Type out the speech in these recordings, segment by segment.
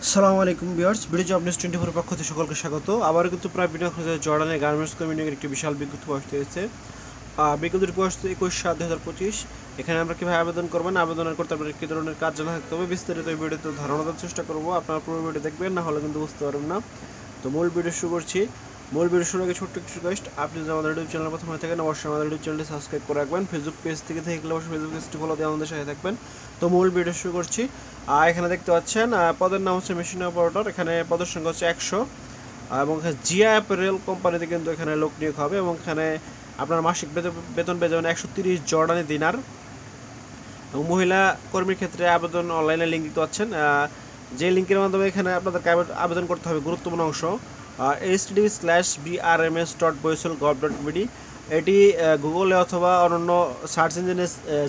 আসসালামু আলাইকুম viewers, video job news 24 পক্ষ থেকে সকলকে স্বাগত। আবার কিন্তু প্রায় বিনিয়োগ হয়েছে জর্ডানের গার্মেন্টস কমিউনিটির একটি বিশাল বিজ্ঞপ্তি প্রকাশিত হয়েছে। বিজ্ঞপ্তিটি প্রকাশিত 21/7/2025। এখানে আমরা কীভাবে আবেদন করবেন, আবেদনের করতে আপনার কী ধরনের কাজ জানা থাকতে হবে বিস্তারিত এই ভিডিওতে ধারণা দেওয়ার চেষ্টা করবো। আপনারা পুরো ভিডিও দেখবেন, না হলে কিন্তু বুঝতে পারবেন না। তো মূল ভিডিও শুরু করছি। মূল ভিডিও শুরু আগে ছোট্ট একটি রিকোয়েস্ট, আপনি যদি আমাদের ইউটিউব চ্যানেল প্রথম হয়ে থাকেন অবশ্যই আমাদের ইউটিউব চ্যানেলটি সাবস্ক্রাইব করে রাখবেন। ফেসবুক পেজ থেকে থাকলে অবশ্যই ফেসবুক পেজটি ফলো দিয়ে আমাদের সাথে থাকবেন। তো মূল ভিডিও শুরু করছি। এখানে দেখতে পাচ্ছেন পদের নাম হচ্ছে মেশিন অপারেটর। এখানে পদের সংখ্যা হচ্ছে 100 এবং জিয়া অ্যাপারেল কোম্পানিতে কিন্তু এখানে লোক নিয়োগ হবে এবং এখানে আপনার মাসিক বেতন পেয়ে যাবেন 130 জর্ডানি দিনার। এবং মহিলা কর্মীর ক্ষেত্রে আবেদন অনলাইনে লিঙ্ক দিতে পাচ্ছেন, যে লিঙ্কের মাধ্যমে এখানে আপনাদেরকে আবেদন করতে হবে। গুরুত্বপূর্ণ অংশ http:/brms.boisol.gov.bd। এটি গুগলে অথবা অন্যান্য সার্চ ইঞ্জিনে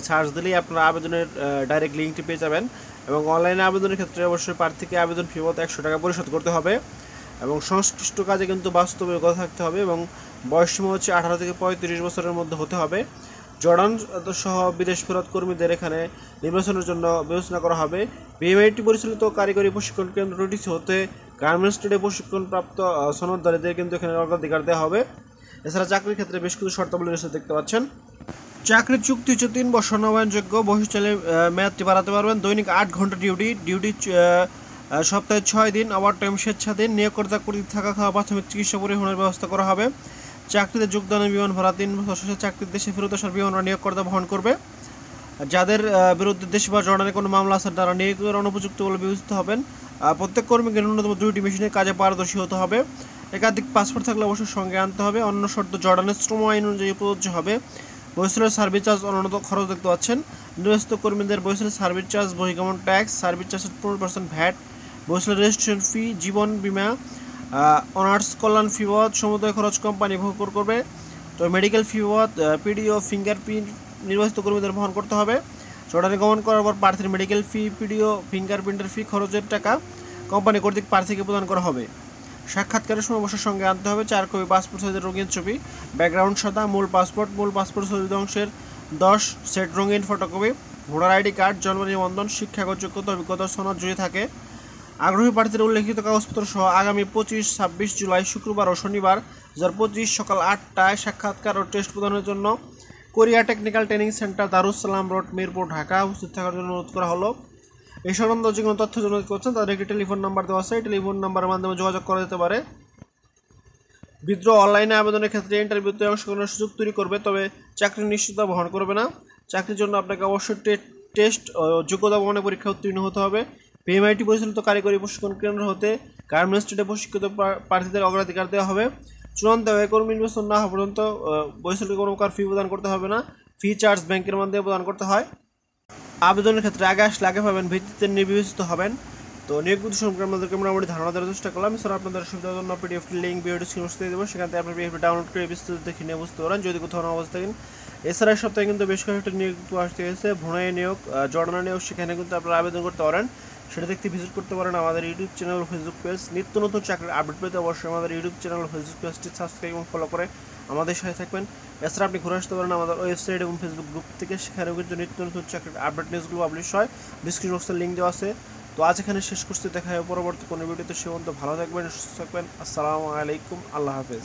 সার্চ দিলেই আপনারা আবেদনের ডাইরেক্ট লিঙ্কটি পেয়ে যাবেন। এবং অনলাইনে আবেদনের ক্ষেত্রে অবশ্যই প্রার্থীকে আবেদন ফি মতো 100 টাকা পরিশোধ করতে হবে এবং সংশ্লিষ্ট কাজে কিন্তু বাস্তবে কথা থাকতে হবে এবং বয়সসীমা হচ্ছে 18 থেকে 35 বছরের মধ্যে হতে হবে। জর্ডান সহ বিদেশ ফেরত কর্মীদের এখানে নির্বাচনের জন্য বিবেচনা করা হবে। বিএমআইটি পরিচালিত কারিগরি প্রশিক্ষণ কেন্দ্রটি হতে গার্মেন্টস ট্রেডে প্রশিক্ষণপ্রাপ্ত সনদধারীদের কিন্তু এখানে অগ্রাধিকার দেওয়া হবে। এছাড়া চাকরির ক্ষেত্রে বেশ কিছু শর্তাবলী রয়েছে দেখতে পাচ্ছেন। চাকরির চুক্তি হচ্ছে 3 বছর নবায়নযোগ্য। বয়স চাইলে মেয়াদটি বাড়াতে পারবেন। দৈনিক 8 ঘন্টা ডিউটি সপ্তাহে 6 দিন। ওভার টাইম স্বেচ্ছাধীন। নিয়োগকর্তা কর্তৃক থাকা খাওয়া প্রাথমিক চিকিৎসা পরিবহনের ব্যবস্থা করা হবে। চাকরিতে যোগদানের বিমান ভাড়া 3 বছর শেষে চাকরির দেশে ফেরত আসার বিমান ভাড়া নিয়োগকর্তা বহন করবে। যাদের বিরুদ্ধে দেশে বা জর্ডানে কোনো মামলা আছে তারা নিয়োগের অনুপযুক্ত বলে বিবেচিত হবেন। প্রত্যেক কর্মীকে ন্যূনতম 2টি মেশিনের কাজে পারদর্শী হতে হবে। একাধিক পাসপোর্ট থাকলে অবশ্যই সঙ্গে আনতে হবে। অন্য শর্ত জর্ডানের শ্রম আইন অনুযায়ী প্রযোজ্য হবে। বৈশালের সার্ভিস চার্জ অন্যান্য খরচ দেখতে পাচ্ছেন। নির্বাচিত কর্মীদের বৈশালের সার্ভিস চার্জ, বহির্গমন ট্যাক্স, সার্ভিস চার্জের 15% ভ্যাট, বৈশালের রেজিস্ট্রেশন ফি, জীবন বিমা, অনার্স কল্যাণ ফি বাবদ সমুদয় খরচ কোম্পানি বহন করবে। তো মেডিকেল ফি বাবদ পিডিও ফিঙ্গারপ্রিন্ট নির্বাচিত কর্মীদের বহন করতে হবে। জর্ডানে গমন করার পর প্রার্থীর মেডিকেল ফি, পিডিও ফিঙ্গারপ্রিন্টের ফি খরচের টাকা কোম্পানি কর্তৃক প্রার্থীকে প্রদান করা হবে। সাক্ষাৎকারের সময় অবশ্যই সঙ্গে আনতে হবে 4 কপি পাসপোর্ট সাইজের রঙিন ছবি, ব্যাকগ্রাউন্ড সাদা, মূল পাসপোর্ট ছবির অংশের 10 সেট রঙিন ফটোকপি, ভোটার আইডি কার্ড, জন্ম নিবন্ধন, শিক্ষাগত যোগ্যতা, অভিজ্ঞতা সনদ যদি থাকে। আগ্রহী প্রার্থীদের উল্লেখিত কাগজপত্র সহ আগামী 25-26 জুলাই শুক্রবার ও শনিবার 2025 সকাল 8টায় সাক্ষাৎকার ও টেস্ট প্রদানের জন্য Korea technical training centre, Darus Salam road, Mirpur, Dhaka উপস্থিত থাকার জন্য অনুরোধ করা হলো। এই সংক্রান্ত যে কোনো তথ্য জন্য করছেন তাদের একটি টেলিফোন নাম্বার দেওয়া আছে। এই টেলিফোন নাম্বারের মাধ্যমে যোগাযোগ করা যেতে পারে। বিদ্রোহ অনলাইনে আবেদনের ক্ষেত্রে ইন্টারভিউতে অংশগ্রহণের সুযোগ তৈরি করবে, তবে চাকরির নিশ্চয়তা বহন করবে না। চাকরির জন্য আপনাকে অবশ্যই টেস্ট যোগ্যতা প্রমাণের পরীক্ষা উত্তীর্ণ হতে হবে। পিএমআইটি পরিচালিত কারিগরি প্রশিক্ষণ কেন্দ্র হতে গার্মেন্টস ট্রেডে প্রশিক্ষিত প্রার্থীদের অগ্রাধিকার দেওয়া হবে। চূড়ান্ত কর্মী নির্বাচন না হওয়া পর্যন্ত বৈষয়িক কোনো প্রকার ফি প্রদান করতে হবে না। ফি চার্জ ব্যাংকের মাধ্যমে প্রদান করতে হয়। আবেদনের ক্ষেত্রে আগে আসলে আগে পাবেন ভিত্তিতে নির্বাচিত হবেন। তো নিয়োগ বিধি সম্পর্কে আমাদেরকে মোটামুটি ধারণা দেওয়ার চেষ্টা করলাম। এছাড়া আপনাদের সুবিধার জন্য পিডিএফটি লিঙ্ক ভিডিওটি স্ক্রিনে দেবো, সেখান থেকে আপনি পিডিএফ ডাউনলোড করে বিস্তারিত দেখে নিয়ে বুঝতে পারেন যদি কোথাও না অবস্থা থাকেন। এছাড়া এই সপ্তাহে কিন্তু বেশ কয়েকটি নিয়োগ আসতে গেছে। ভুনাই নিয়োগ, জর্ডানা নিয়োগ, সেখানে কিন্তু আপনারা আবেদন করতে পারেন। সেটা দেখতে ভিজিট করতে পারেন আমাদের ইউটিউব চ্যানেল, ফেসবুক পেজ। নিত্য নতুন চাকরির আপডেট পেতে অবশ্যই আমাদের ইউটিউব চ্যানেল, ফেসবুক পেজটি সাবস্ক্রাইব এবং ফলো করে আমাদের সাথে থাকবেন। এছাড়া আপনি ঘুরে আসতে পারেন আমাদের ওয়েবসাইট এবং ফেসবুক গ্রুপ থেকে, সেখানেও কিন্তু নিত্য নতুন চাকরির আপডেট নিউজগুলো পাবলিশ হয়। ডিসক্রিপশন বক্সের লিঙ্ক দেওয়া আছে। তো আজ এখানে শেষ করতে, দেখা হয় পরবর্তী কোনো ভিডিওতে। সে পর্যন্ত ভালো থাকবেন, সুস্থ থাকবেন। আসসালামু আলাইকুম, আল্লাহ হাফেজ।